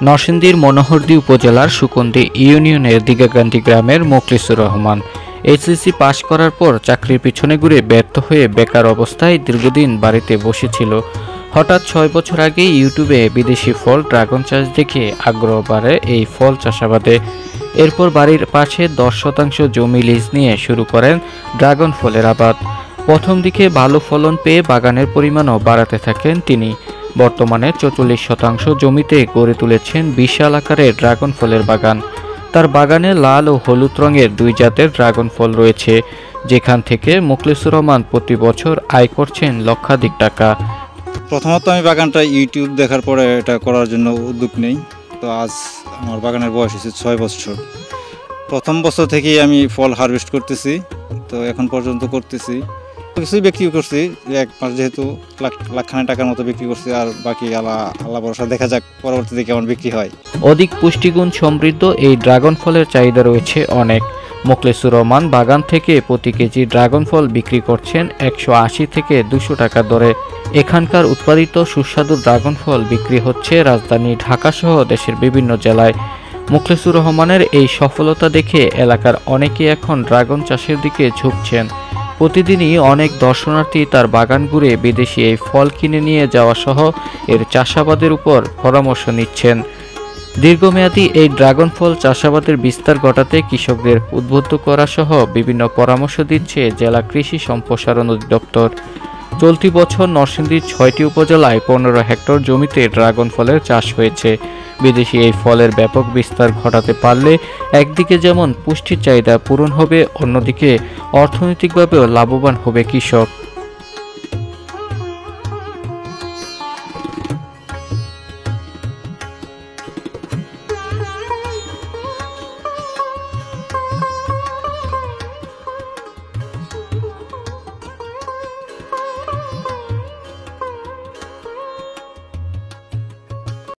নরসিংদীর মনোহরদী উপজেলার সুকন্দী ইউনিয়নের দিঘাকান্দি গ্রামের মোখলেছুর রহমান এইচএসসি পাশ করার পর চাকরির পিছনে ঘুরে ব্যর্থ হয়ে বেকার অবস্থায় দীর্ঘদিন বাড়িতে বসেছিল। হঠাৎ ৬ বছর আগে ইউটিউবে বিদেশি ফল ড্রাগন চাষ দেখে আগ্রহ বাড়ে এই ফল চাষাবাদে। এরপর বাড়ির পাশে ১০% জমি লিজ নিয়ে শুরু করেন ড্রাগন ফলের আবাদ। প্রথম দিকে ভালো ফলন পেয়ে বাগানের পরিমাণও বাড়াতে থাকেন তিনি। বর্তমানে ৪৪% জমিতে গড়ে তুলেছেন বিশাল আকারের ড্রাগন ফলের বাগান। তার বাগানে লাল ও হলুদ রঙের ২ জাতের ড্রাগন ফল রয়েছে, যেখান থেকে মোখলেছুর রহমান প্রতি বছর আয় করছেন লক্ষাধিক টাকা। প্রথমত আমি বাগানটা ইউটিউব দেখার পরে এটা করার জন্য উদ্যোগ নেই। তো আজ আমার বাগানের বয়স হচ্ছে ৬ বছর। প্রথম বছর থেকেই আমি ফল হারভেস্ট করতেছি, তো এখন পর্যন্ত করতেছি। কিছুই বিক্রি করছি, ১ মাস যেহেতু লাখখানেক টাকার মতো বিক্রি করছি, আর বাকি আল্লাহ ভরসা, দেখা যাক পরবর্তীতে কেমন বিক্রি হয়। অধিক পুষ্টিগুণ সমৃদ্ধ এই ড্রাগন ফলের চাহিদা রয়েছে অনেক। মোখলেছুর রহমান বাগান থেকে প্রতি কেজি ড্রাগন ফল বিক্রি করছেন ১৮০ থেকে ২০০ টাকা দরে। এখানকার উৎপাদিত সুস্বাদু ড্রাগন ফল বিক্রি হচ্ছে রাজধানী ঢাকাসহ দেশের বিভিন্ন জেলায়। মোখলেছুর রহমানের এই সফলতা দেখে এলাকার অনেকে এখন ড্রাগন চাষের দিকে ঝুঁকছেন। প্রতিদিনই অনেক দর্শনার্থী তার বাগান ঘুরে বিদেশি এই ফল কিনে নিয়ে যাওয়া সহ এর চাষাবাদের উপর পরামর্শ নিচ্ছেন। দীর্ঘমেয়াদী এই ড্রাগন ফল চাষাবাদের বিস্তার ঘটাতে কৃষকদের উদ্বুদ্ধ করা সহ বিভিন্ন পরামর্শ দিচ্ছে জেলা কৃষি সম্প্রসারণ অধিদপ্তর। চলতি বছর নরসিংদীর ৬টি উপজেলায় ১৫ হেক্টর জমিতে ড্রাগন ফলের চাষ হয়েছে। বিদেশি এই ফলের ব্যাপক বিস্তার ঘটাতে পারলে একদিকে যেমন পুষ্টির চাহিদা পূরণ হবে, অন্যদিকে অর্থনৈতিকভাবেও লাভবান হবে কৃষক।